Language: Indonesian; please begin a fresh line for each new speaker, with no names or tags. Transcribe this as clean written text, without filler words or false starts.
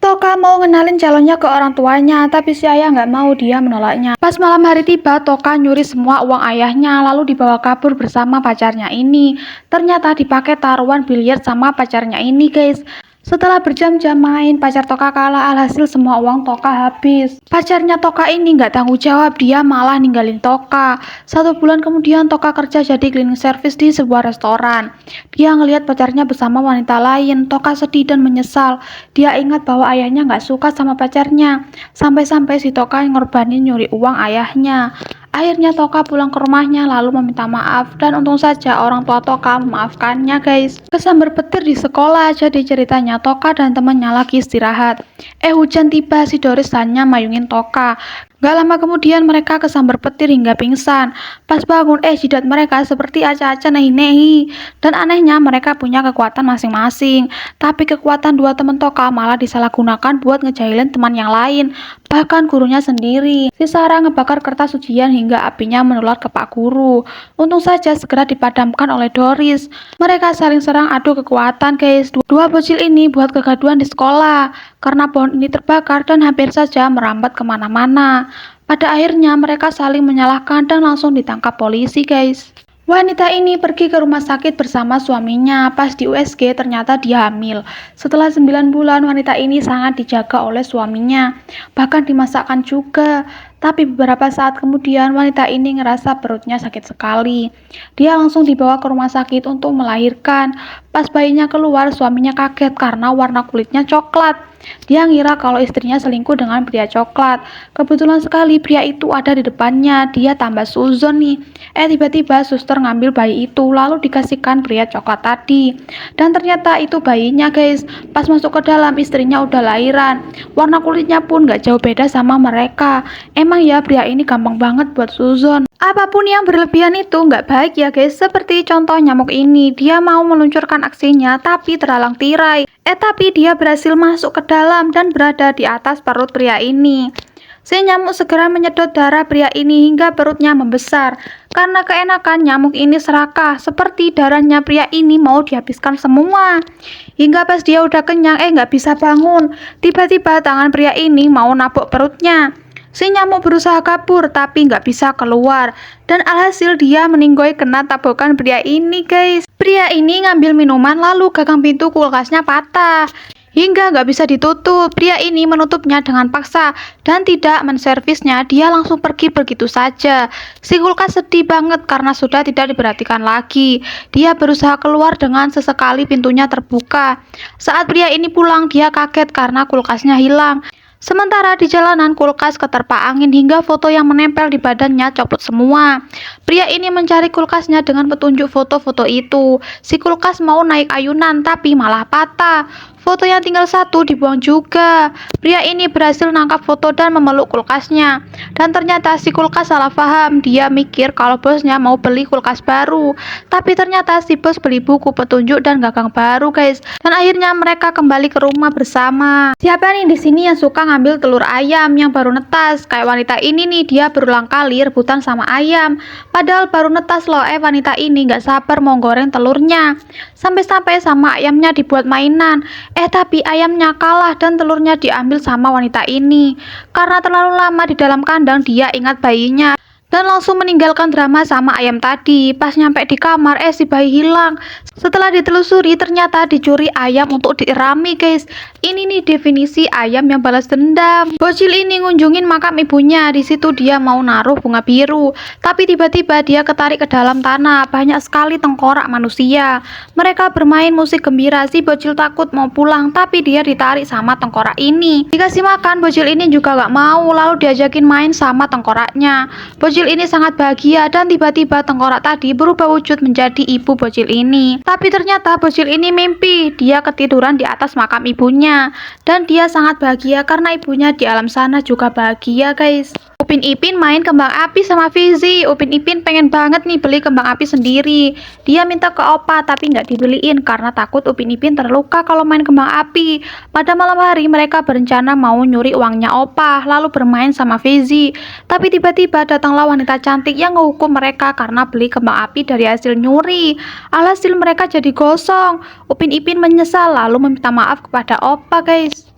Toka mau ngenalin calonnya ke orang tuanya, tapi si ayah nggak mau, dia menolaknya. Pas malam hari tiba, Toka nyuri semua uang ayahnya, lalu dibawa kabur bersama pacarnya ini. Ternyata dipakai taruhan biliar sama pacarnya ini, guys. Setelah berjam-jam main, pacar Toka kalah, alhasil semua uang Toka habis. Pacarnya Toka ini nggak tanggung jawab, dia malah ninggalin Toka. 1 bulan kemudian Toka kerja jadi cleaning service di sebuah restoran. Dia ngelihat pacarnya bersama wanita lain. Toka sedih dan menyesal. Dia ingat bahwa ayahnya nggak suka sama pacarnya. Sampai-sampai si Toka ngorbanin nyuri uang ayahnya. Akhirnya Toka pulang ke rumahnya lalu meminta maaf, dan untung saja orang tua Toka memaafkannya, guys. Kesambar petir di sekolah, jadi ceritanya Toka dan temannya lagi istirahat. Hujan tiba, si Doris hanya mayungin Toka. Gak lama kemudian mereka kesambar petir hingga pingsan. Pas bangun, jidat mereka seperti aca-aca nehi-nehi. Dan anehnya mereka punya kekuatan masing-masing. Tapi kekuatan dua teman Toka malah disalahgunakan buat ngejahilin teman yang lain. Bahkan gurunya sendiri. Si Sarah ngebakar kertas ujian hingga apinya menular ke Pak Guru. Untung saja segera dipadamkan oleh Doris. Mereka saling serang adu kekuatan, guys. Dua bocil ini buat kegaduhan di sekolah. Karena pohon ini terbakar dan hampir saja merambat kemana-mana. Pada akhirnya mereka saling menyalahkan dan langsung ditangkap polisi, guys. Wanita ini pergi ke rumah sakit bersama suaminya. Pas di USG ternyata dia hamil. Setelah 9 bulan, wanita ini sangat dijaga oleh suaminya. Bahkan dimasakkan juga. Tapi beberapa saat kemudian wanita ini ngerasa perutnya sakit sekali. Dia langsung dibawa ke rumah sakit untuk melahirkan. Pas bayinya keluar, suaminya kaget karena warna kulitnya coklat. Dia ngira kalau istrinya selingkuh dengan pria coklat. Kebetulan sekali pria itu ada di depannya. Dia tambah suzon nih. Tiba-tiba suster ngambil bayi itu lalu dikasihkan pria coklat tadi. Dan ternyata itu bayinya, guys. Pas masuk ke dalam, istrinya udah lahiran. Warna kulitnya pun gak jauh beda sama mereka. Emang ya pria ini gampang banget buat suzon. Apapun yang berlebihan itu nggak baik ya, guys. Seperti contoh nyamuk ini, dia mau meluncurkan aksinya tapi terhalang tirai. Tapi dia berhasil masuk ke dalam dan berada di atas perut pria ini. Si nyamuk segera menyedot darah pria ini hingga perutnya membesar. Karena keenakan, nyamuk ini serakah, seperti darahnya pria ini mau dihabiskan semua. Hingga pas dia udah kenyang, nggak bisa bangun. Tiba-tiba tangan pria ini mau nabok perutnya. Si nyamuk berusaha kabur tapi nggak bisa keluar. Dan alhasil dia meninggoy kena tabokan pria ini, guys. Pria ini ngambil minuman lalu gagang pintu kulkasnya patah. Hingga nggak bisa ditutup. Pria ini menutupnya dengan paksa dan tidak menservisnya. Dia langsung pergi begitu saja. Si kulkas sedih banget karena sudah tidak diperhatikan lagi. Dia berusaha keluar dengan sesekali pintunya terbuka. Saat pria ini pulang, dia kaget karena kulkasnya hilang. Sementara di jalanan kulkas keterpa angin hingga foto yang menempel di badannya copot semua. Pria ini mencari kulkasnya dengan petunjuk foto-foto itu. Si kulkas mau naik ayunan tapi malah patah. Foto yang tinggal satu dibuang juga. Pria ini berhasil nangkap foto dan memeluk kulkasnya. Dan ternyata si kulkas salah paham. Dia mikir kalau bosnya mau beli kulkas baru. Tapi ternyata si bos beli buku petunjuk dan gagang baru, guys. Dan akhirnya mereka kembali ke rumah bersama. Siapa nih di sini yang suka ngambil telur ayam yang baru netas? Kayak wanita ini nih, dia berulang kali rebutan sama ayam. Padahal baru netas loh. Wanita ini nggak sabar mau goreng telurnya. Sampai-sampai sama ayamnya dibuat mainan. Tapi ayamnya kalah dan telurnya diambil sama wanita ini. Karena terlalu lama di dalam kandang, dia ingat bayinya. Dan langsung meninggalkan drama sama ayam tadi. Pas nyampe di kamar, si bayi hilang. Setelah ditelusuri, ternyata dicuri ayam untuk dirami, guys. Ini nih definisi ayam yang balas dendam. Bocil ini ngunjungin makam ibunya. Di situ dia mau naruh bunga biru. Tapi tiba-tiba dia ketarik ke dalam tanah. Banyak sekali tengkorak manusia. Mereka bermain musik gembira. Si bocil takut mau pulang, tapi dia ditarik sama tengkorak ini. Dikasih makan, bocil ini juga gak mau. Lalu diajakin main sama tengkoraknya. Bocil ini sangat bahagia dan tiba-tiba tengkorak tadi berubah wujud menjadi ibu bocil ini. Tapi ternyata bocil ini mimpi. Dia ketiduran di atas makam ibunya. Dan dia sangat bahagia karena ibunya di alam sana juga bahagia, guys. Upin Ipin main kembang api sama Fizi. Upin Ipin pengen banget nih beli kembang api sendiri. Dia minta ke Opa tapi nggak dibeliin karena takut Upin Ipin terluka kalau main kembang api. Pada malam hari mereka berencana mau nyuri uangnya Opa lalu bermain sama Fizi. Tapi tiba-tiba datanglah wanita cantik yang ngehukum mereka karena beli kembang api dari hasil nyuri. Alhasil mereka jadi gosong. Upin Ipin menyesal lalu meminta maaf kepada Opa, guys.